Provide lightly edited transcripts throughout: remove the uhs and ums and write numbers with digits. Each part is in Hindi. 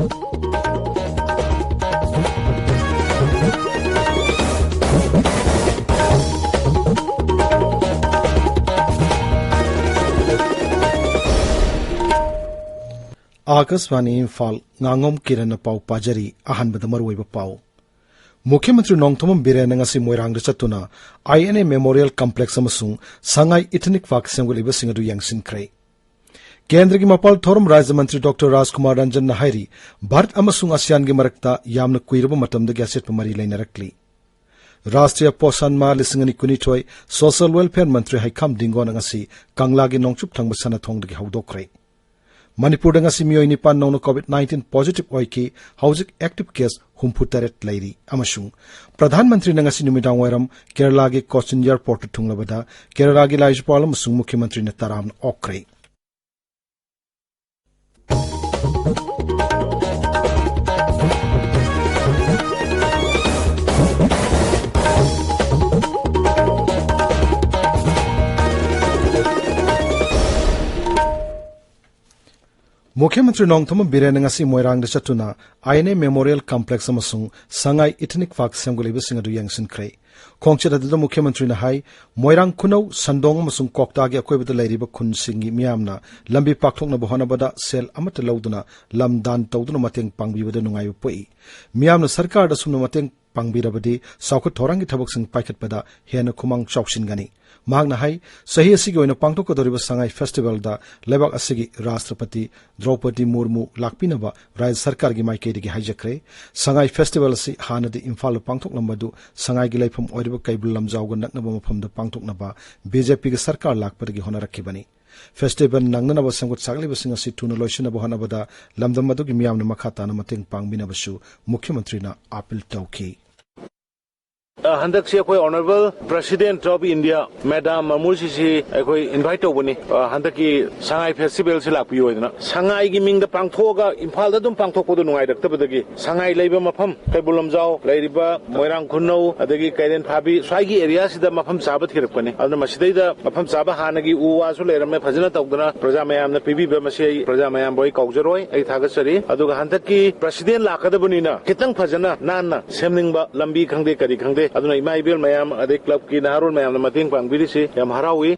आकाशवाणी इम्फाल Ngangom Kiran पाउ पाजरी अहनबद मरुइब पाउ मुख्यमंत्री नोंगथोम बिरेन ngasi मोइरांग चतुना INA मेमोरियल कॉम्प्लेक्स अमसुंग संगाई इथनिक वाक सेंगुलिब सिंगदु यांगसिनख्रे केंद्र की मपाल थोरम राज्य मंत्री डॉक्टर राजकुमार रंजन नाहरी भारत अमसुंग आसियान की मरक्ता यामन कुइरब मतमदगी असेट मरी लेनरक्ली राष्ट्रीय पोषण मा लिसिंगनी कुनिथोय सोशल वेलफेयर मंत्री हाइखाम दिंगोन ngasi कांगलागी नोंगचुप थंग सना थोंगदगी हौदोखरे मणिपुर ngasi मियोय निपान नौन कोविड-19 पॉजिटिव ओइकी हौजिक एक्टिव केस हुमफुतरेट लैरी अमसुंग प्रधानमंत्री ngasi नुमिदांग वैरम केरला की कोचिन एयरपोर्ट थुंगलबदा केरला की राज्यपाल अमसुंग मुख्यमंत्री ने तराम ओखरे मुख्यमंत्री नोंगथोम बिरेन ngasi मोइरांग चतुना INA मेमोरियल कॉम्प्लेक्स अमसुंग संगाई इथनिक वाक सेंगुलिब सिंगदु यांगसिनख्रे खोंगचेदद मुख्यमंत्री ने हाई मोइरांग खुनौ संदोंग अमसुंग कोक्तागी अकोइबद लैरिब खुन सिंगी मियामना लंबी पाखथोकनब होनबदा सेल अमत लौदुना लम दान तौदुना मतेंग पांगबिबद नुंगाइब पोई मियामना सरकार दा सुमना मतेंग पांगबिरबदी साउख थोरांगी थबकसिंग पाइखतपदा हेन खुमांग चौक्सिनगनी मांगना हाई सही असिगी ओइना पांगथोकदोरिब संगाई फेस्टिवल दा लेबाक असिगी राष्ट्रपति द्रौपदी मुर्मू लाकपिनबा राज्य सरकार की माइकेदगी हाइजख्रे संगाई फेस्टिवल असि हानदि इम्फाल पांगथोकलमबदु संगाई की लैफम ओइरिब कैबुल लमजाउग नकनब मफमदा पांगथोकनबा बीजेपी की सरकार लाकपदगी होनरखिबनी फेस्टिवल नंगनब संगुत सागलिबसिंग असि थुना लोइसनब होनबदा लमदमदुगी मियामना मखा ताना मतेंग पांगबिनबसु मुख्यमंत्रीना अपील तौखि हंदक से कोई honourable president of India madam ममुसी से कोई इनवाइट होबनी हंदक की संगाई फेस्टिवल से लापियो होइना संगाई की मिंग द पांगथोगा इम्फाल द दुम पांगथोकपदो नुंगाइ दक्तबदगी संगाई लैबा मफम कैबुलमजाव लैरिबा मोइरांग खुनौ अदगी कैरेन फाबी स्वाइगी एरिया सिदा मफम चाबा थिरपने अदना मसिदैदा मफम चाबा हानगी उवासु लैरमे फजना तौदना प्रजा मयामना पिबिबा मसे प्रजा मयाम बोय कौजरोय ऐ थागसरी अदुगा हंदक की प्रेसिडेंट लाकदबनीना खितंग फजना नानना सेमनिंगबा लंबी खंगदे करी खंगदे अदुना इमा इबेल मयाम अदे क्लब की नारोल मयाम मतेंग पांगबिरिसे याम हरावी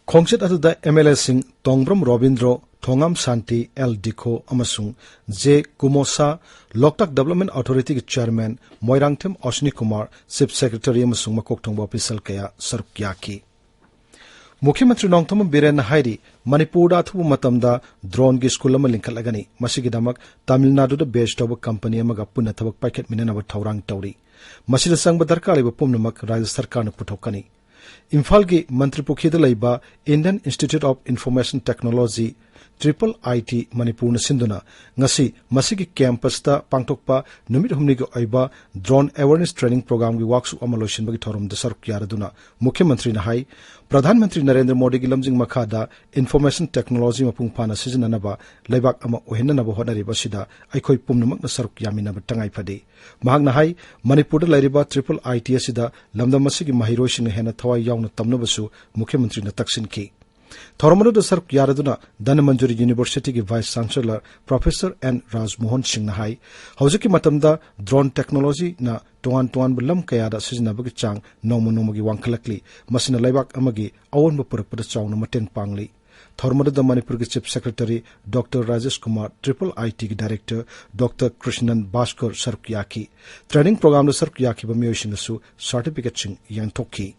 खोंगचेत अदुदा MLA सिंह तोंगब्रम रोबिंद्रो थोंगाम शांति एल डिखो अमसुंग जे कुमोसा लोकताक डेवलपमेंट अथॉरिटी के chairman Moirangthem Ashwini Kumar chief secretary अमसुंग मकोकथोंग ऑफिशियल कया सरुक याकी मुख्यमंत्री नोंगथोम बिरेन हाइरी मणिपुर अथुबु मतमदा ड्रोन की स्कूल लिंखलगनी मसिगिदमक तमिलनाडु बेस्ड तौब कंपनी अमगा पुनः थबक पाइखत मिननब थौरांग तौरी मसिद संग दरकार लेब पुमनमक राज्य सरकार न पुथोकनी इम्फाल की मंत्रिपुखीद लैबा Indian institute of information technology IIIT Manipur सिंधुना ngasi masigi campus ta pangtokpa numit humni gi oiba drone awareness training program gi workshop amaloishin bagi thorum da saruk yaraduna मुख्यमंत्री na hai प्रधानमंत्री नरेंद्र मोदी की लमजिंग मखादा इंफॉर्मेशन टेक्नोलॉजी मपुंग फाना सिजननबा लेबाक अमा ओहेननबा होनरिबा सिदा अखोय पुमनमक सरुक यामिनब तंगाई फदे महागना हाई मणिपुर लैरिबा IIIT सिदा लमदम मसिगी महिरोइसिंग हेना थवाई याउना तमनबसु मुख्यमंत्री न तक्सिनखी थौरमदु सरक यारदुना धनमंजुरी यूनिवर्सिटी की vice chancellor professor N Rajmohan Singh हाई हौजिकी मतमदा ड्रोन टेक्नोलॉजी ना तोआन तोआन लम कयादा सिजनबगी चांग नोमो नोमगी वांखलकली मसिना लैबाक अमगी अवोनब पुरकपद चाउना मतेंग पांगली थौरमदु मणिपुर के chief secretary doctor Rajesh Kumar IIIT की डायरेक्टर डॉक्टर कृष्णन भास्कर सरक याकी ट्रेनिंग प्रोग्राम सरक याकी बमियोसिंगसु सर्टिफिकेट सिंग यांथोकी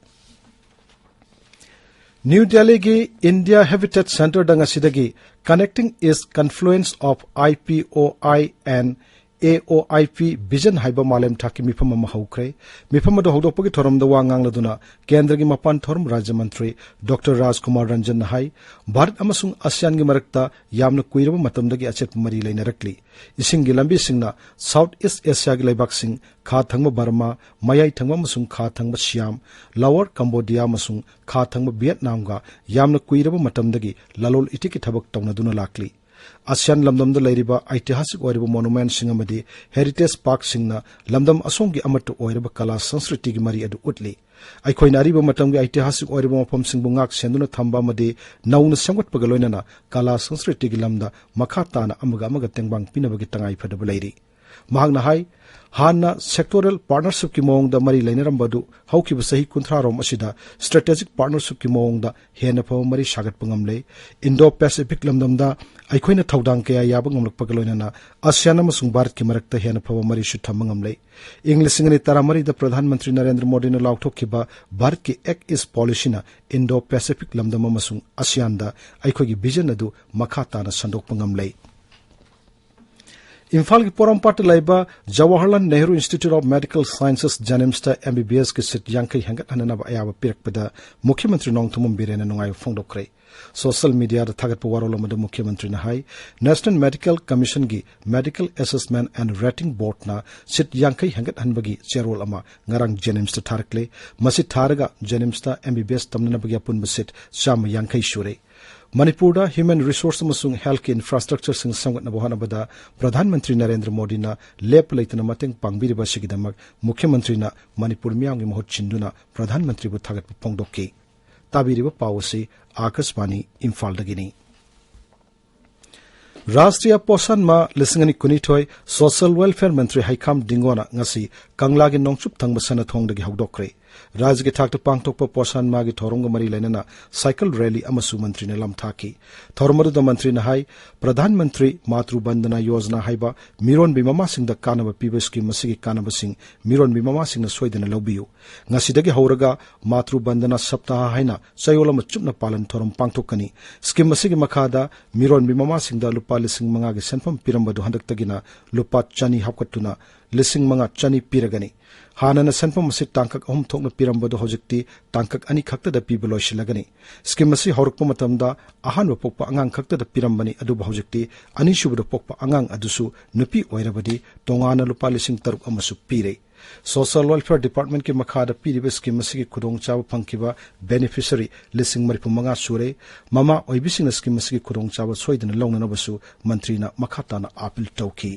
न्यू दिल्ली की इंडिया हैबिटेट सेंटर दंगसिदगी कनेक्टिंग इस confluence of IPOI and AOIP vision हाइबा मालेम थाकी मिफम अमा हौख्रे मिफम अदो हौदोपगी थोरमदा वा ngangloduna केंद्र की मपान थोरम राज्य मंत्री डॉक्टर राजकुमार रंजन हाई भारत अमसुंग आसियान की मरक्ता यामना कुइरब मतमदगी अचेत मरी लेनरकली इसिंग की लंबी सिंगना साउथ ईस्ट एशिया की लैबाक सिंग खा थंगब बर्मा मयाई थंगब मसुंग खा थंगब सियाम लोअर कंबोडिया मसुंग खा थंगब वियतनाम गा यामना कुइरब मतमदगी ललोल इटिकी थबक तौनदुना लाकली ASEAN lamdam da lairiba ऐतिहासिक ओइरबा मोनुमेंट सिंग अमदी हेरिटेज पार्क सिंगना लमदम असोंगी अमटु ओइरबा कला संस्कृति की मरी अदु उतली अखोइना अरिबा मतमगी ऐतिहासिक ओइरबा मफम सिंगबु ngak सेंदुना थंबा मदी नौना सेंगटपगा लोइनाना कला संस्कृति की लमदा मखा ताना अमगा अमगा तेंगबांग पिनबगी तंगाई फदबा लैरि महांगना हाई हाना सेक्टोरल पार्टनरशिप की मोंग दा मरी लेनरंबदु हौकिबा सही 30 रोम असिदा स्ट्रेटेजिक पार्टनरशिप की मोंग दा हेना फव मरी सागतपा ngamle इंडो पैसिफिक लमदम दा अखोइना थौदांग कया याबा ngamlakpaga loinana ASEAN अमसुंग भारत की मरक्ता हेना फव मरी सुथम ngamle इंग्लिश सिंगनि तरामरी दा प्रधानमंत्री नरेंद्र मोदी ने लाउथोखिबा भारत की एक्ट इज पॉलिसी ना इंडो पैसिफिक लमदम अमसुंग ASEAN दा अखोइगी विजन अदु मखा ताना संदोकपा ngamle इम्फाल की Porompat Laiba Jawaharlal Nehru institute of medical sciences जेनिम्स MBBS की सीट यांकई हेंगत हननाबा अयाबा पिरकपदा मुख्यमंत्री नोंगथुमम बिरेना नुंगाई फोंदोक्रे सोशल मीडिया दा थागत वारोलमदा मुख्यमंत्री ना हाई नेशनल मेडिकल कमीशन की medical assessment and rating board ना सीट यांकई हेंगत हनबगी चेरोल अमा ngarang जेनिम्स दा थारकले मसी थारगा जेनिम्स दा MBBS तमननाबगी अपुनबा सीट चाम यांकई शुरे मणिपुर दा ह्यूमन रिसोर्स अमसुंग हेल्थ के इंफ्रास्ट्रक्चर सिंग संगतनबो हनबदा प्रधानमंत्री नरेंद्र मोदी ना लेप लेतना मतंग पांगबिरिबा सिगिदमक मुख्यमंत्री ना मणिपुर मियांगी महत चिंदुना प्रधानमंत्री बु थागत पोंगदोकी ताबिरिबा पावसी आकाशवाणी इम्फाल दगिनी राष्ट्रीय पोषण मा लिसिंगनी कुनिथोय सोशल वेलफेयर मंत्री हाइखाम डिंगोना ngasi कंगलागी नोंगचुप थंगबा सनाथोंगदगी हौदोक्रे राज्य के थाकत पांगथोकपा पोषण मागी थोरंग मरी लेना साइकिल रैली अमसु मंत्री ने लमथाकी थोरमरुद मंत्री ने हाई प्रधानमंत्री मातृ बंदना योजना हाइबा मिरोन बिमामा सिंह कानब पीब स्कीम मसिगी कानब सिंह मिरोन बिमामा सिंह सोइदना लौबियु ngasi हौरगा मातृ बंदना सप्ताह हाइना चयोलम चुपना पालन थोरम पांगथोकनी स्कीम मसिगी मखादा मिरोन बिमामा सिंह लुपा लिसिंग मंगा गे सेनफम पिरंबदु हंदक्तगिना लुपा चनी हापकतुना लिसिंग मंगा चनी पिरगनी हानना सेनफम मसि टांकक अहम थोकना पिरंबदु हौजिक्ति टांकक अनि खक्तदा पीब लोइसिलगनी स्कीम मसि हौरकप मतमदा अहानब पोकपा अंगांग खक्तदा पिरंबनी अदु हौजिक्ति अनि सुबद पोकपा अंगांग अदुसु नुपी ओइरबदी तोंगाना लुपा लिसिंग तरुक अमसु पीरे सोशल वेलफेयर डिपार्टमेंट के मखादा पीरिबा स्कीम मसिगी खुदोंग चाबा फंकिबा बेनिफिशियरी लिसिंग मरिफु मंगा सुरे ममा ओइबिसिंग स्कीम मसिगी खुदोंग चाबा सोइदना लौननबसु मंत्रीना मखाताना अपील तौकी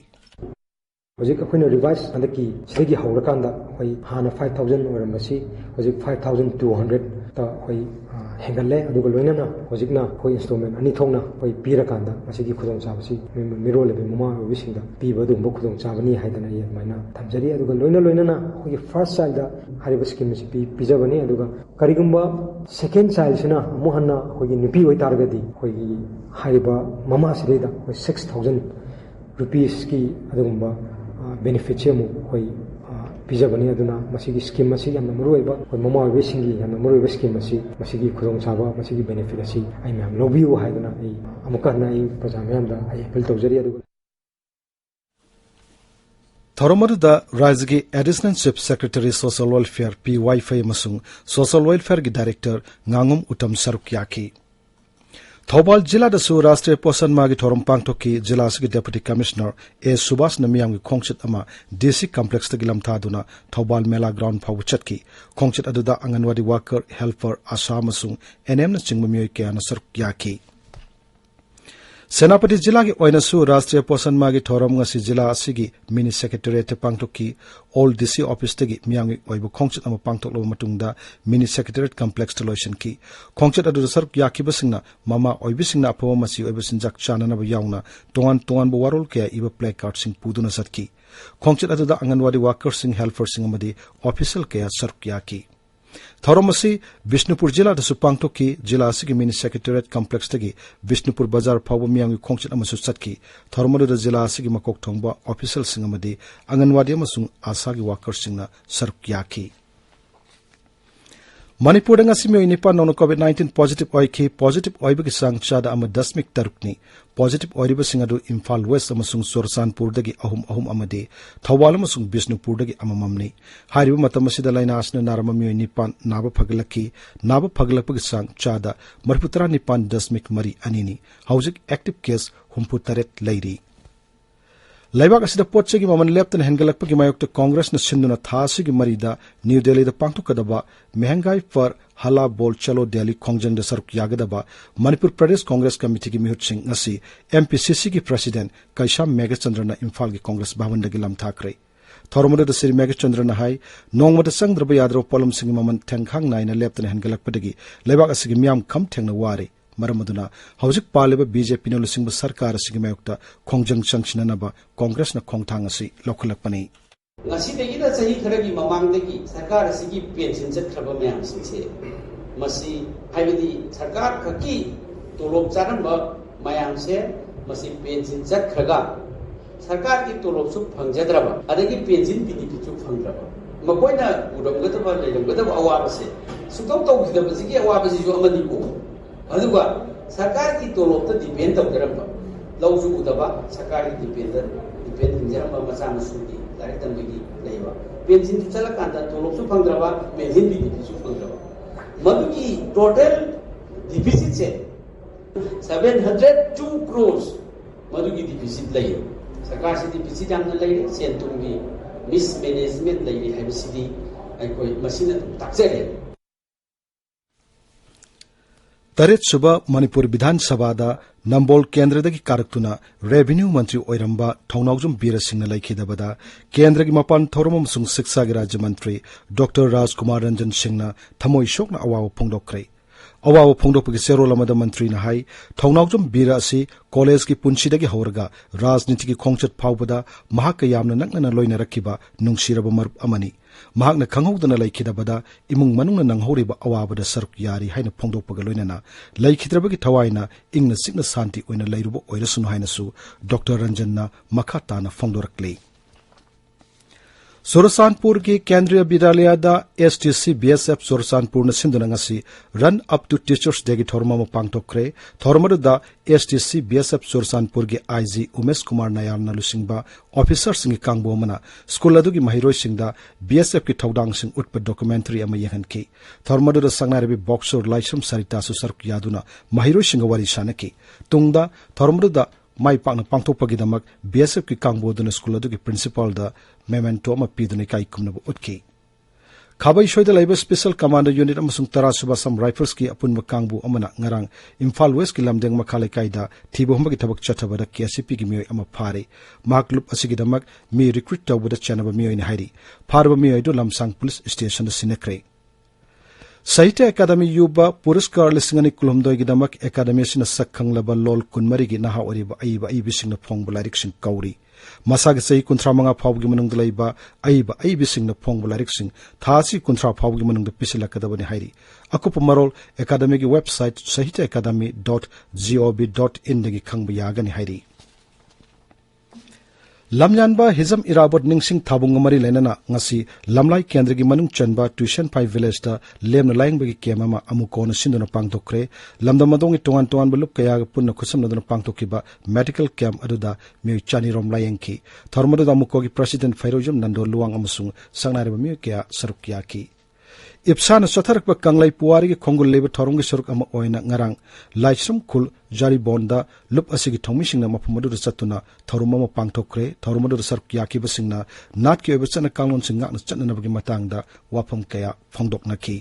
Hojik akhoi revise andaki sigi hawrakanda hoi hana 5000 oramasi hojik 5200 ta hoi hengalle aduga loinana hojikna hoi installment ani thongna hoi pirakanda masigi khudong chabasi mirole be mama wisinga piba du bo khudong chabani haidana ye maina thamjari aduga loinana hoi first child da hariba scheme si pijabani aduga karigumba second child sina mohanna hoi nupi hoi targadi hoi hariba mama sida hoi 6000 rupees ki adugumba benefit chemu hoi pijabani aduna masigi scheme masi yamna muruiba hoi mama we singi yamna muruiba scheme masi masigi khudong chaba masigi benefit asi ai mam lobiu haiduna ai amuka na ai pajamyam da ai appeal tawjari adu थोरमरुदा राज्य के additional chief secretary social welfare PY मसुंग सोशल वेलफेयर की डायरेक्टर ngangom uttam sarukyaकी थौबाल जिला दसु राष्ट्रीय पोषण मागी थोरम पांगथोकी जिला की डेप्यूटी कमिश्नर ए सुभाष नमियांग खोंगचित अमा DC कॉम्प्लेक्स तगी लमथादुना थौबाल मेला ग्राउंड फाउ चटकी खोंगचित अदुदा अंगनवाड़ी वर्कर हेल्पर आशा मसुंग NM न चिंग मियोय केना सरक्याकी सेनापति जिला की ओइनसु राष्ट्रीय पोषण मागी थोरम ngasi जिला असिगी मिनी सेक्रेटरीट पांगथोकी ऑल DC ऑफिस तगी मियांग ओइबु खोंगचित अमा पांगथोकलो मतुंगदा मिनी सेक्रेटरीट कॉम्प्लेक्स लोइसन की खोंगचित अदु सरक्याकी बसिंगना ममा ओइबिसिंगना अफव मसी ओइबिसिन जाक चानना याउना तोंगान तोंगान बो वारोल के इबा प्ले कार्ड सिंग पुदुना सटकी खोंगचित अदुदा अंगनवाड़ी वर्कर सिंग हेल्पर सिंग अमदी ऑफिशियल के सरक्याकी थौरमसी बिष्णुपुर जिला दसु पांगथोकी जिला असि मिनी सेक्रेटरीट कॉम्प्लेक्स तगी बिष्णुपुर बाजार फाव मियांग खोंगचित अमसु चटकी थौरमरुदा जिला असि मकोक थोंबा ऑफिशियल सिंग अमदी अंगनवाड़ी अमसुंग आशा की वर्कर सिंगना सरक्याकी मणिपुर में निपान नौन COVID-19 पॉजिटिव ओइकी पॉजिटिव ओइबगी सांग चादा अमा 10 तरुकनी पॉजिटिव ओइरिबसिंग अदु इम्फाल वेस्ट अमसुंग सोरसानपुर दगी अहुम अमदे थौबाल अमसुंग बिष्णुपुर दगी अमममनी हारिबा मतम असिदा लाइनासना नारम मियोय निपान नाबा फगलकपगी सांग चादा 39.3 अनिनी हौजिक एक्टिव केस 34 लैरी Laibak asida potchegi maman leptan hengalakpagi mayokta Congress na sinduna thasigi marida New Delhi da pangtukadaba mehangai par hala bol chalo Delhi Kongjang da saruk yagadaba Manipur Pradesh Congress Committee ki mihut sing ngasi MPCC ki President Kaisham Megachandra na Imphal ki Congress bhavan da gilam thakre Thormada da Sri Megachandra na hai nongmada sangdraba yadro polam sing maman tengkhang nai na leptan hengalakpadagi laibak asigi miyam kam thengna ware Maramaduna hauzik paleba BJP no lusing sarkar asigi mayokta Kongjang changchinanaba Congress na khongthang asi lokhalakpani ngasi degi da sahi kharagi mamang degi sarkar asigi pension chatkhaba mayam singse masi haibidi sarkar khaki tolop charamba mayam se masi pension chatkhraga sarkar ki tolop su phangjadraba adagi pension PDP chu phangdraba makoina uramgadaba leiramgadaba awaba se sukau tawkhidaba sigi awaba si ju amani ko aduga sarkar ki tolop ta depend tawjaramba lawju udaba sarkar ki depend jaramba macha masudi direct tambigi leiba pension tu chala kanda tolop su phangdraba pension PDP su phangdraba madugi total deficit se 702 crores madugi deficit leiyo sarkar se deficit amna leire sentumgi mismanagement leire habisidi aikoi masina takjere Tarit Suba Manipur Bidhan Sabada Nambol Kendra dagi karaktuna Revenue Mantri Oiramba Thongnawjum Bira Singna laikhidabada Kendra gi mapan Thoromam sung Shiksha gi Rajya Mantri Dr. Rajkumar Ranjan Singhna thamoi shokna awaw phongdokre awaw phongdokpagi serolamada mantri na hai Thongnawjum Bira asi college ki punchidagi hauraga rajniti ki khongchat phawbada mahak yamna nakna loina rakhiba nungsiraba marup amani mahakna khanghodana laikhidabada imung manungna nanghoriba awabada saruk yari haina phongdokpaga loinana laikhidrabagi thawaina ingna sikna santi oina lairuba oirasunu haina su Dr. Ranjanna makhatana phongdorakle Sorasanpur ki Kendriya Vidyalaya da STC BSF Sorasanpur na sinduna ngasi Run Up to Teachers Day gi thormama pangtokre thormadu da STC BSF Sorasanpur gi IG Umesh Kumar Nayar na lusingba officers singi kangbo mana school adu gi mahiroi singda BSF ki thodang sing utpa documentary ama yehan ki thormadu da sangnarabi boxer laisam sarita su sark yaduna mahiroi singa wari sanaki tungda thormadu da mai pakna pangthokpagidamak BSF ki kangboduna school adu ki principal da memento ma piduni kai kumnabu utki Khabai shoida laiba special commander unit amasung tarasuba sam rifles ki apunma kangbu amana ngarang Imphal West ki lamdeng makhale kaida thibohma ki thabak chathabada KCP ki mioi ama phare maklup asigidamak mi recruit tawbuda chanaba mioi ni hairi pharba mioi do lamsang police station da sinakre Sahitya Academy Yuba Puraskar Lisingani Kulumdoi Gidamak Academy Sina Sakhang Laba Lol Kunmari gi Naha Oriba Aiba Singna Phongbularik Sing Kauri Masag Sai Kuntra Manga Phawgi Manung Dalaiba Aiba Singna Phongbularik Sing Thasi Kuntra Phawgi Manung Pisila Kadabani Hairi Akupa Marol Academy gi website sahityaacademy.gov.in dagi khangba yagani hairi Lamyanba Hizam Irabot Ningsing Thabungamari Lenana ngasi Lamlai Kendra gi manung chanba tuition 5 village da lemna laing bagi kemama amukona sinduna pangtokre lamda madongi tongan balup kaya punna khusamna duna pangtokiba medical camp aduda mi chani rom layengki thormadu da amukogi president Fairojum Nando Luang amasung sangnariba mi kaya sarukya ki Ipsana Sotharakba Kanglai Puari ki Khongul leba thorong gi saruk ama oina ngarang laisrum khul jari bonda lup asigi thomisingna maphamadu chatuna thorumama pangthokre thorumadu saruk yaki basingna nat ki obachana kanglon singa na chatnabagi matangda wafam kaya phongdokna ki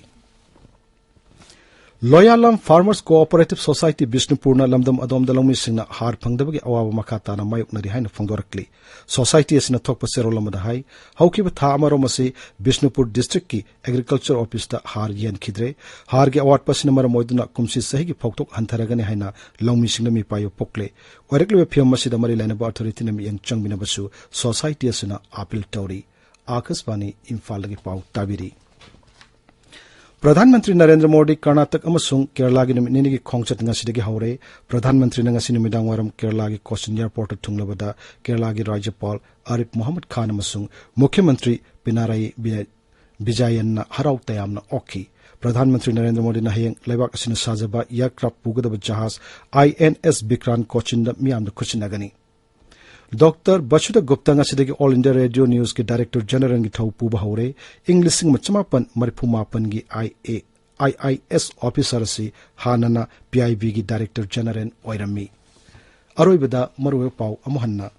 Loyalam Farmers Cooperative Society Bishnupurna Lamdam Adom Dalami Singna Har Pangdabagi Awa Makatana Mayuknari Haina Phongdorakli Society Asina Thokpa Serolamada Hai Haukiba Tha Amaromasi Bishnupur District ki Agriculture Office da Har Yen Khidre Har gi award pasina maramoiduna kumsi sahi gi phoktok hantaragani haina longmi singna mi payo pokle Warekle phiam masida mari lainaba authority nami yang changbina basu Society Asina appeal tawri Akasbani Imphal gi pau tabiri Pradhanmantri Narendra Modi Karnataka amasung Kerala gi numini gi khongchat ngasidagi haure Pradhanmantri na ngasi numidang waram Kerala gi Cochin Airport thunglabada Kerala gi Rajyapal Arif Muhammad Khan amasung Mukhyamantri Pinarayi Bijayan na harau tayamna okhi Pradhanmantri Narendra Modi na hayeng laibak asina sajaba aircraft pugadaba jahaz INS Bikran Cochin da miyam da khuchinagani Dr. Bachuda Gupta ngasidagi All India Radio News ki Director General gi thau puba haure English machamapan maripumapan gi IIS officer si hanana PIB gi Director General oirami Aroibada maruwe pau amohanna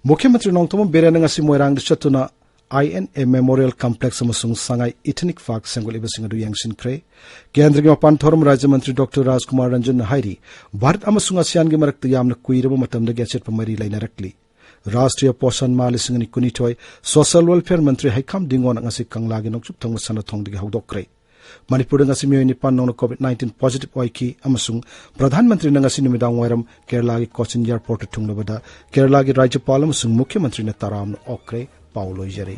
मुख्यमंत्री नोंगतोम Beren ngasi moirang de chatuna INA Memorial Complex amasung Sangai Ethnic Park sengoliba adu yangsinkre केंद्र के मपान थोरम राज्य मंत्री डॉक्टर राजकुमार रंजन हाइरी भारत अमसुंग आसियान के मरक्त यामन कुइरब मतमदगी अचेतप मरी लैनरक्ली राष्ट्रीय पोषण मा लिसिंगनि कुनिथोय सोशल वेलफेयर मंत्री हाइखाम दिंगोन ngasi कंगलागे नोकचुप थंग सन थोंगदगी हौदोक्रे मणिपुर ngasi मियोय निपान नोंग कोविड-19 पॉजिटिव ओइकी अमसुंग प्रधानमंत्री ngasi निमिदांग वायरम केरला की कोचिन एयरपोर्ट थुंगनबदा केरला की राज्यपाल अमसुंग मुख्यमंत्री ने तराम ओक्रे पाउलोइजरे